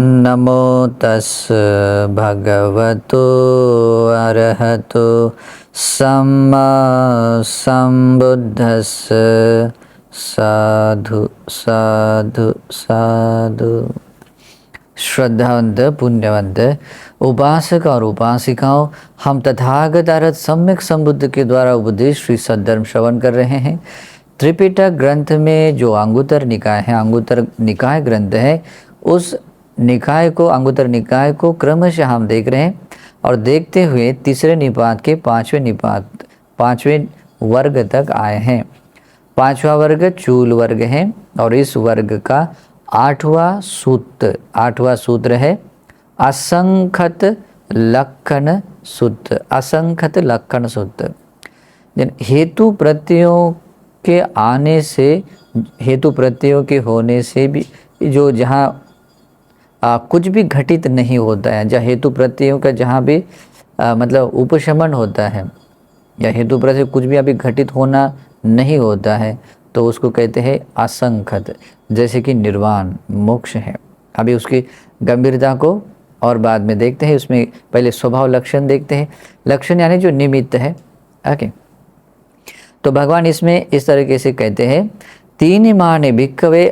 नमो तस् भगवतो अरहतो सम्मा संबुद्धस्स। साधु साधु साधु। श्रद्धावंत पुण्यवंत उपासक और उपासिकाओं, हम तथागत अरहत सम्यक संबुद्ध के द्वारा उपदेश श्री सद्धर्म श्रवण कर रहे हैं। त्रिपिटक ग्रंथ में जो अंगुत्तर निकाय है, अंगुत्तर निकाय ग्रंथ है, उस निकाय को, अंगुत्तर निकाय को क्रमशः हम देख रहे हैं और देखते हुए तीसरे निपात के पांचवें वर्ग तक आए हैं। पांचवा वर्ग चूल वर्ग है और इस वर्ग का आठवां सूत्र है असंखत लक्षण सूत्र। असंखत लक्षण सूत्र हेतु प्रत्ययों के आने से, हेतु प्रत्ययों के होने से भी जो जहाँ कुछ भी घटित नहीं होता है, जहाँ हेतु प्रत्ययों का जहाँ भी मतलब उपशमन होता है या हेतु प्रत्यय कुछ भी अभी घटित होना नहीं होता है, तो उसको कहते हैं असंखत। जैसे कि निर्वाण मोक्ष है। अभी उसकी गंभीरता को और बाद में देखते हैं, उसमें पहले स्वभाव लक्षण देखते हैं। लक्षण यानी जो निमित्त है। ओके, तो भगवान इसमें इस तरीके से कहते हैं, तीन माने भिक्खवे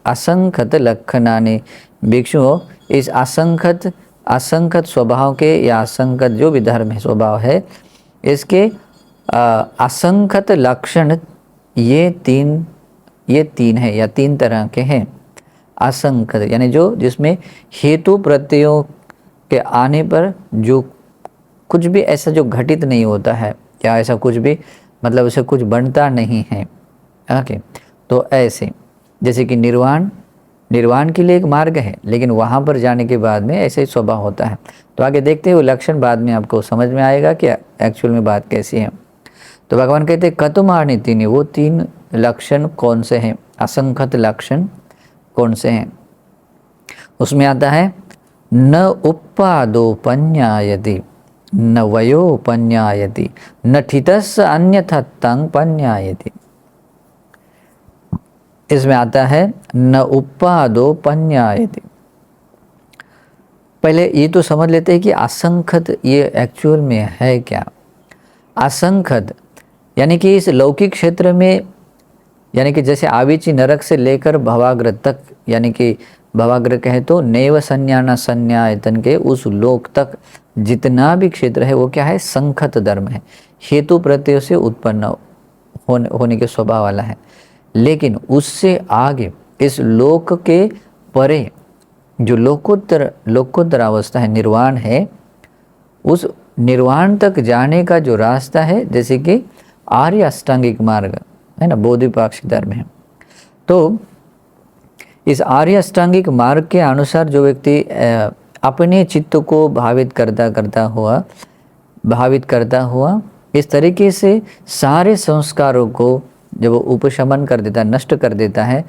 असंखत लक्षणानि। भिक्षुओं, इस असंखत स्वभाव के या असंखत जो भी धर्म है, स्वभाव है, इसके असंखत लक्षण ये तीन है या तीन तरह के हैं। असंखत यानी जो जिसमें हेतु प्रत्ययों के आने पर जो कुछ भी ऐसा जो घटित नहीं होता है या ऐसा कुछ भी मतलब उसे कुछ बनता नहीं है। ओके, तो ऐसे जैसे कि निर्वाण के लिए एक मार्ग है, लेकिन वहाँ पर जाने के बाद में ऐसे ही स्वभाव होता है। तो आगे देखते हुए लक्षण बाद में आपको समझ में आएगा कि एक्चुअल में बात कैसी है। तो भगवान कहते हैं कतुमार्णी तीन, वो तीन लक्षण कौन से हैं, असंखत लक्षण कौन से हैं। उसमें आता है न उपादोपन्यायति, न वयोपन्यायति, न ठितस्य अन्यथा तंग पन्यायति। इसमें आता है न उपादोपन्यायति। पहले ये तो समझ लेते हैं कि असंखत ये एक्चुअल में है क्या। असंखत यानी कि इस लौकिक क्षेत्र में, यानी कि जैसे आविची नरक से लेकर भवाग्र तक, यानी कि भवाग्र कहे तो नैव संज्ञाना संज्ञायतन के उस लोक तक जितना भी क्षेत्र है वो क्या है, संखत धर्म है, हेतु प्रत्यय से उत्पन्न होने के स्वभाव वाला है। लेकिन उससे आगे इस लोक के परे जो लोकोत्तर अवस्था है, निर्वाण है, उस निर्वाण तक जाने का जो रास्ता है, जैसे कि आर्य अष्टांगिक मार्ग है ना, बोधिपाक्षिक धर्म है। तो इस आर्य अष्टांगिक मार्ग के अनुसार जो व्यक्ति अपने चित्त को भावित करता हुआ इस तरीके से सारे संस्कारों को जब वो उपशमन कर देता है, नष्ट कर देता है,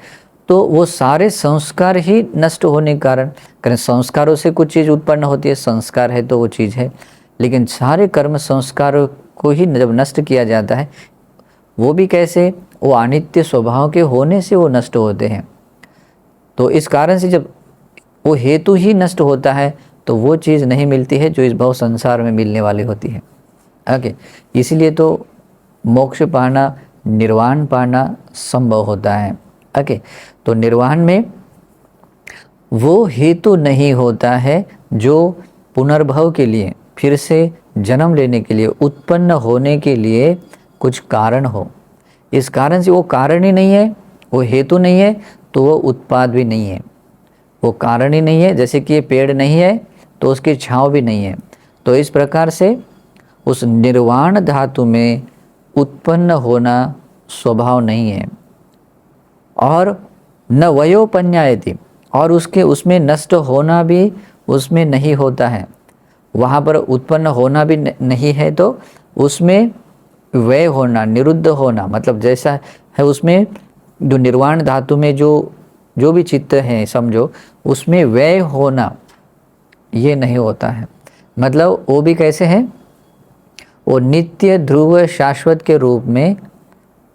तो वो सारे संस्कार ही नष्ट होने के कारण संस्कारों से कुछ चीज़ उत्पन्न होती है, संस्कार है तो वो चीज़ है, लेकिन सारे कर्म संस्कारों को ही जब नष्ट किया जाता है, वो भी कैसे, वो अनित्य स्वभाव के होने से वो नष्ट होते हैं। तो इस कारण से जब वो हेतु ही नष्ट होता है तो वो चीज़ नहीं मिलती है जो इस भव संसार में मिलने वाली होती है। ओके, इसीलिए तो मोक्ष पाना, निर्वाण पाना संभव होता है। ओके, तो निर्वाण में वो हेतु नहीं होता है जो पुनर्भव के लिए, फिर से जन्म लेने के लिए, उत्पन्न होने के लिए कुछ कारण हो। इस कारण से वो कारण ही नहीं है, वो हेतु नहीं है, तो वो उत्पाद भी नहीं है। वो कारण ही नहीं है, जैसे कि ये पेड़ नहीं है तो उसकी छाँव भी नहीं है। तो इस प्रकार से उस निर्वाण धातु में उत्पन्न होना स्वभाव नहीं है। और न वयोपन्यायति, और उसमें नष्ट होना भी उसमें नहीं होता है। वहाँ पर उत्पन्न होना भी नहीं है, तो उसमें व्यय होना, निरुद्ध होना, मतलब जैसा है उसमें जो निर्वाण धातु में जो भी चित्त है समझो, उसमें व्यय होना ये नहीं होता है। मतलब वो भी कैसे है, वो नित्य ध्रुव शाश्वत के रूप में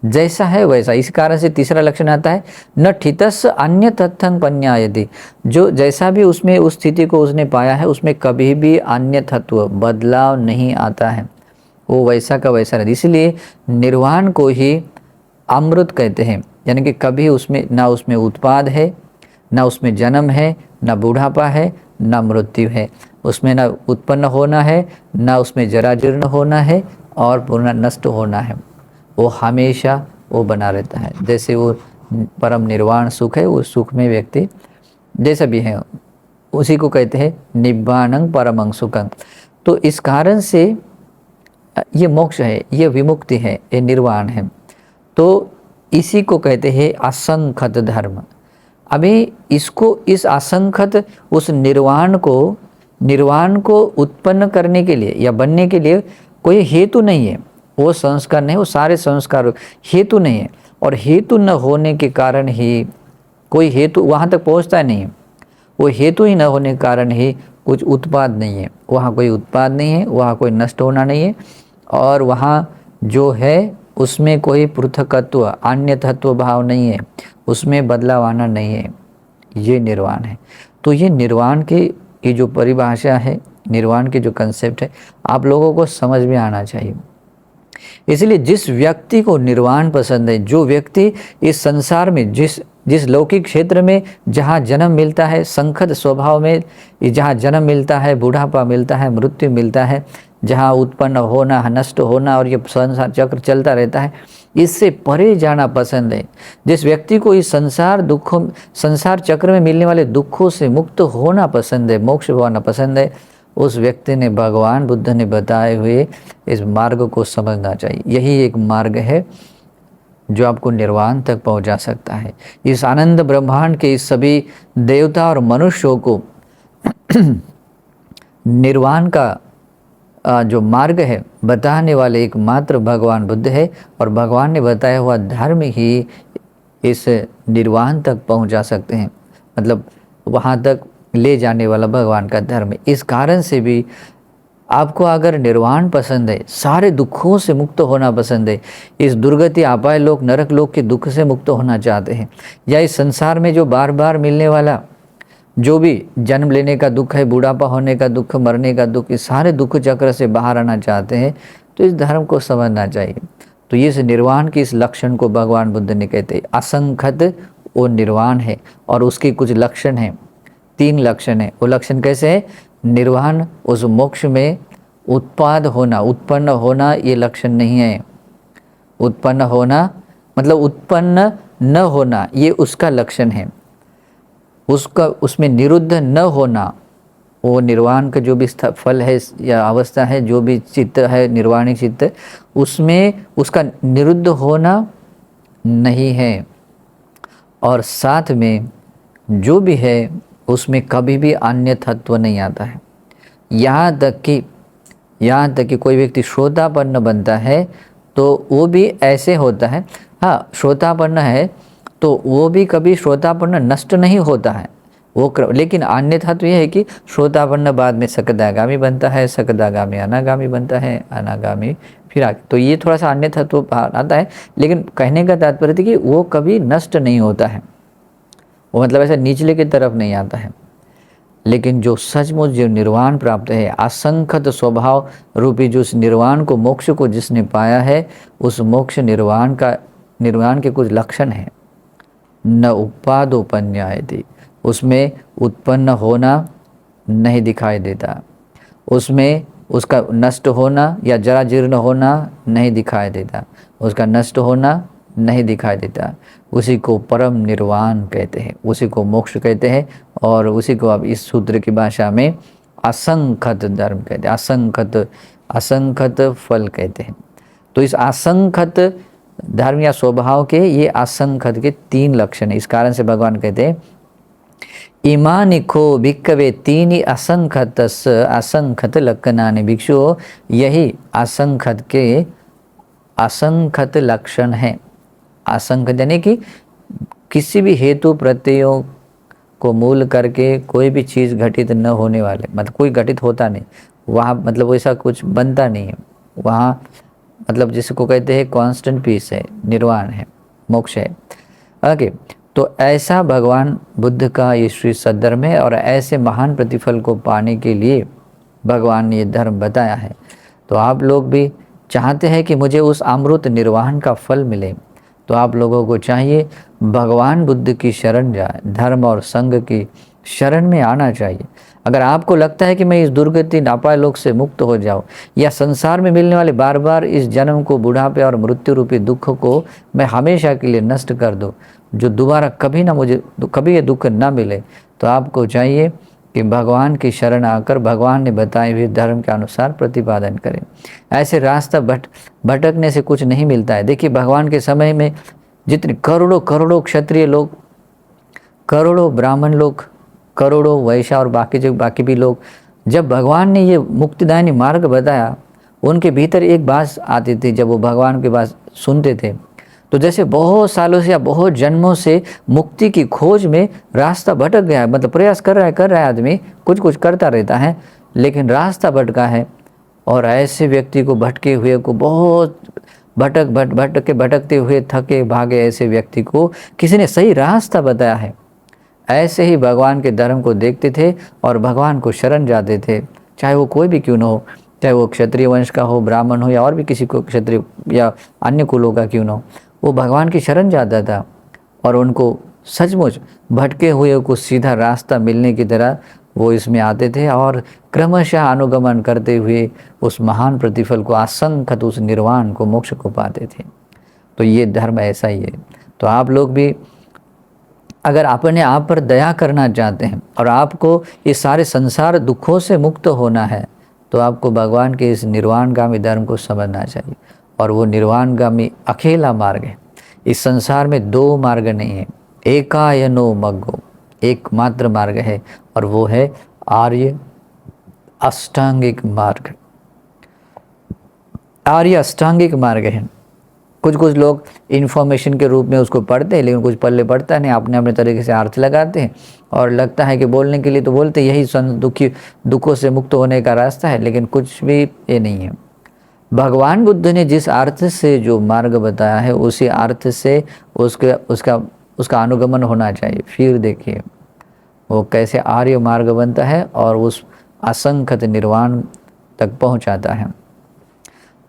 जैसा है वैसा। इस कारण से तीसरा लक्षण आता है न ठितस अन्य तत्थं पन्यायति, जो जैसा भी उसमें उस स्थिति को उसने पाया है उसमें कभी भी अन्य तत्व बदलाव नहीं आता है, वो वैसा का वैसा रहता। इसलिए निर्वाण को ही अमृत कहते हैं, यानी कि कभी उसमें ना उसमें उत्पाद है, ना उसमें जन्म है, ना बूढ़ापा है, ना मृत्यु है, उसमें ना उत्पन्न होना है, ना उसमें जरा जीर्ण होना है और पूर्ण नष्ट होना है, वो हमेशा वो बना रहता है। जैसे वो परम निर्वाण सुख है, उस सुख में व्यक्ति जैसा भी है उसी को कहते हैं निब्बाणं परमं सुखं। तो इस कारण से ये मोक्ष है, ये विमुक्ति है, ये निर्वाण है। तो इसी को कहते हैं असंखत धर्म। अभी इसको इस असंखत उस निर्वाण को उत्पन्न करने के लिए या बनने के लिए कोई हेतु नहीं है, वो संस्कार नहीं, वो सारे संस्कार हेतु नहीं है। और हेतु न होने के कारण ही कोई हेतु वहाँ तक पहुँचता नहीं है, वो हेतु ही न होने के कारण ही कुछ उत्पाद नहीं है, वहाँ कोई उत्पाद नहीं है, वहाँ कोई नष्ट होना नहीं है, और वहाँ जो है उसमें कोई पृथकत्व अन्य तत्व भाव नहीं है, उसमें बदलाव आना नहीं है, ये निर्वाण है। तो ये निर्वाण की ये जो परिभाषा है, निर्वाण की जो कंसेप्ट है, आप लोगों को समझ में आना चाहिए। इसलिए जिस व्यक्ति को निर्वाण पसंद है, जो व्यक्ति इस संसार में जिस लौकिक क्षेत्र में जहाँ जन्म मिलता है, संखद स्वभाव में जहाँ जन्म मिलता है, बुढ़ापा मिलता है, मृत्यु मिलता है, जहाँ उत्पन्न होना, नष्ट होना और ये संसार चक्र चलता रहता है, इससे परे जाना पसंद है। जिस व्यक्ति को इस संसार चक्र में मिलने वाले दुखों से मुक्त होना पसंद है, मोक्ष पाना पसंद है, उस व्यक्ति ने भगवान बुद्ध ने बताए हुए इस मार्ग को समझना चाहिए। यही एक मार्ग है जो आपको निर्वाण तक पहुंचा सकता है। इस आनंद ब्रह्मांड के इस सभी देवता और मनुष्यों को निर्वाण का जो मार्ग है बताने वाले एकमात्र भगवान बुद्ध है, और भगवान ने बताया हुआ धर्म ही इस निर्वाण तक पहुंचा सकते हैं, मतलब वहाँ तक ले जाने वाला भगवान का धर्म है। इस कारण से भी आपको अगर निर्वाण पसंद है, सारे दुखों से मुक्त होना पसंद है, इस दुर्गति अपाय लोक नरक लोक के दुख से मुक्त होना चाहते हैं, या इस संसार में जो बार बार मिलने वाला जो भी जन्म लेने का दुख है, बूढ़ापा होने का दुख, मरने का दुख, इस सारे दुख चक्र से बाहर आना चाहते हैं, तो इस धर्म को समझना चाहिए। तो इस निर्वाण के इस लक्षण को भगवान बुद्ध ने कहते हैं असंखत वो निर्वाण है, और उसके कुछ लक्षण हैं, 3 लक्षण है। वो लक्षण कैसे है? निर्वाण उस मोक्ष में उत्पाद होना, उत्पन्न होना ये लक्षण नहीं है। उत्पन्न होना मतलब उत्पन्न न होना ये उसका लक्षण है, उसका उसमें निरुद्ध न होना वो निर्वाण का जो भी फल है या अवस्था है, जो भी चित्त है निर्वाणी चित्त, उसमें उसका निरुद्ध होना नहीं है। और साथ में जो भी है उसमें कभी भी अन्य तत्व नहीं आता है। यहाँ तक कि कोई व्यक्ति श्रोतापन्न बनता है तो वो भी ऐसे होता है। हाँ, श्रोतापन्न है तो वो भी कभी श्रोतापन्न नष्ट नहीं होता है वो लेकिन अन्यथा तो यह है कि श्रोतापन्न बाद में सकदागामी बनता है, सकदागामी अनागामी बनता है, अनागामी फिर आगे, तो ये थोड़ा सा अन्यथा तो आता है। लेकिन कहने का तात्पर्य है कि वो कभी नष्ट नहीं होता है, वो मतलब ऐसा निचले की तरफ नहीं आता है। लेकिन जो सचमुच जो निर्वाण प्राप्त है, असंखत स्वभाव रूपी जो उस निर्वाण को, मोक्ष को जिसने पाया है, उस मोक्ष निर्वाण के कुछ लक्षण हैं। न उपादोपन्यायति, उसमें उत्पन्न होना नहीं दिखाई देता, उसमें उसका नष्ट होना या जरा जीर्ण होना नहीं दिखाई देता, उसका नष्ट होना नहीं दिखाई देता। उसी को परम निर्वाण कहते हैं, उसी को मोक्ष कहते हैं, और उसी को अब इस सूत्र की भाषा में असंखत धर्म कहते हैं, असंखत फल कहते हैं। तो इस असंखत धर्म या स्वभाव के ये असंखत के 3 लक्षण है। इस कारण से भगवान कहते हैं इमानिको भिक्खवे 3 असंखत लक्षणानि भिक्षु, यही असंखत के असंखत लक्षण है। असंखत यानी कि किसी भी हेतु प्रत्ययों को मूल करके कोई भी चीज़ घटित न होने वाले, मतलब कोई घटित होता नहीं वहाँ, मतलब वैसा कुछ बनता नहीं है वहाँ, मतलब जिसको कहते हैं कांस्टेंट पीस है, निर्वाण है, मोक्ष है। ओके, तो ऐसा भगवान बुद्ध का ये श्री सद्धर्म है, और ऐसे महान प्रतिफल को पाने के लिए भगवान ने ये धर्म बताया है। तो आप लोग भी चाहते हैं कि मुझे उस अमृत निर्वाण का फल मिले, तो आप लोगों को चाहिए भगवान बुद्ध की शरण जाए, धर्म और संघ की शरण में आना चाहिए। अगर आपको लगता है कि मैं इस दुर्गति नापाय लोक से मुक्त हो जाऊं, या संसार में मिलने वाले बार बार इस जन्म को, बुढ़ापे और मृत्यु रूपी दुख को मैं हमेशा के लिए नष्ट कर दूं, जो दोबारा कभी ना मुझे कभी ये दुख ना मिले, तो आपको चाहिए कि भगवान की शरण आकर भगवान ने बताए हुए धर्म के अनुसार प्रतिपादन करें। ऐसे रास्ता भटकने से कुछ नहीं मिलता है। देखिए, भगवान के समय में जितने करोड़ों करोड़ों क्षत्रिय लोग, करोड़ों ब्राह्मण लोग, करोड़ों वैश्य और बाकी भी लोग, जब भगवान ने ये मुक्तिदायनी मार्ग बताया, उनके भीतर एक बात आती थी। जब वो भगवान की बात सुनते थे, तो जैसे बहुत सालों से या बहुत जन्मों से मुक्ति की खोज में रास्ता भटक गया है, मतलब प्रयास कर रहा है आदमी, कुछ कुछ करता रहता है, लेकिन रास्ता भटका है। और ऐसे व्यक्ति को, भटके हुए को, बहुत भटकते हुए थके भागे ऐसे व्यक्ति को किसी ने सही रास्ता बताया है। ऐसे ही भगवान के धर्म को देखते थे और भगवान को शरण जाते थे, चाहे वो कोई भी क्यों न हो, चाहे वो क्षत्रिय वंश का हो, ब्राह्मण हो, या और भी किसी को क्षत्रिय या अन्य कुलों का क्यों न हो, वो भगवान की शरण जाता था और उनको सचमुच भटके हुए को सीधा रास्ता मिलने की तरह वो इसमें आते थे, और क्रमशः अनुगमन करते हुए उस महान प्रतिफल को, असंख्य उस निर्वाण को, मोक्ष को पाते थे। तो ये धर्म ऐसा ही है। तो आप लोग भी अगर अपने आप पर दया करना चाहते हैं और आपको इस सारे संसार दुखों से मुक्त होना है, तो आपको भगवान के इस निर्वाणगामी धर्म को समझना चाहिए। और वो निर्वाणगामी अकेला मार्ग है। इस संसार में दो मार्ग नहीं है, एकायनो मग्गो, एकमात्र मार्ग है, और वो है आर्य अष्टांगिक मार्ग। आर्य अष्टांगिक मार्ग है। कुछ लोग इन्फॉर्मेशन के रूप में उसको पढ़ते हैं, लेकिन कुछ पल्ले पढ़ता नहीं, अपने अपने तरीके से अर्थ लगाते हैं, और लगता है कि बोलने के लिए तो बोलते यही दुखों से मुक्त होने का रास्ता है, लेकिन कुछ भी ये नहीं है। भगवान बुद्ध ने जिस अर्थ से जो मार्ग बताया है, उसी अर्थ से उसका अनुगमन होना चाहिए। फिर देखिए वो कैसे आर्य मार्ग बनता है और उस असंख्य निर्वाण तक पहुंचाता है।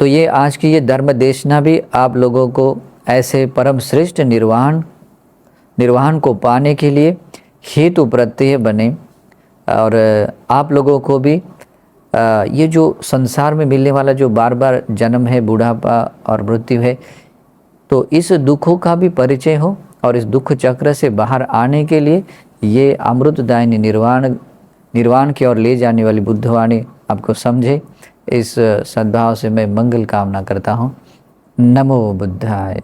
तो ये आज की ये धर्म देशना भी आप लोगों को ऐसे परम श्रेष्ठ निर्वाण को पाने के लिए हेतु प्रत्यय बने, और आप लोगों को भी ये जो संसार में मिलने वाला जो बार बार जन्म है, बुढ़ापा और मृत्यु है, तो इस दुखों का भी परिचय हो, और इस दुख चक्र से बाहर आने के लिए ये अमृतदायिनी निर्वाण की ओर ले जाने वाली बुद्धवाणी आपको समझे। इस सद्भाव से मैं मंगल कामना करता हूँ। नमो बुद्धाय।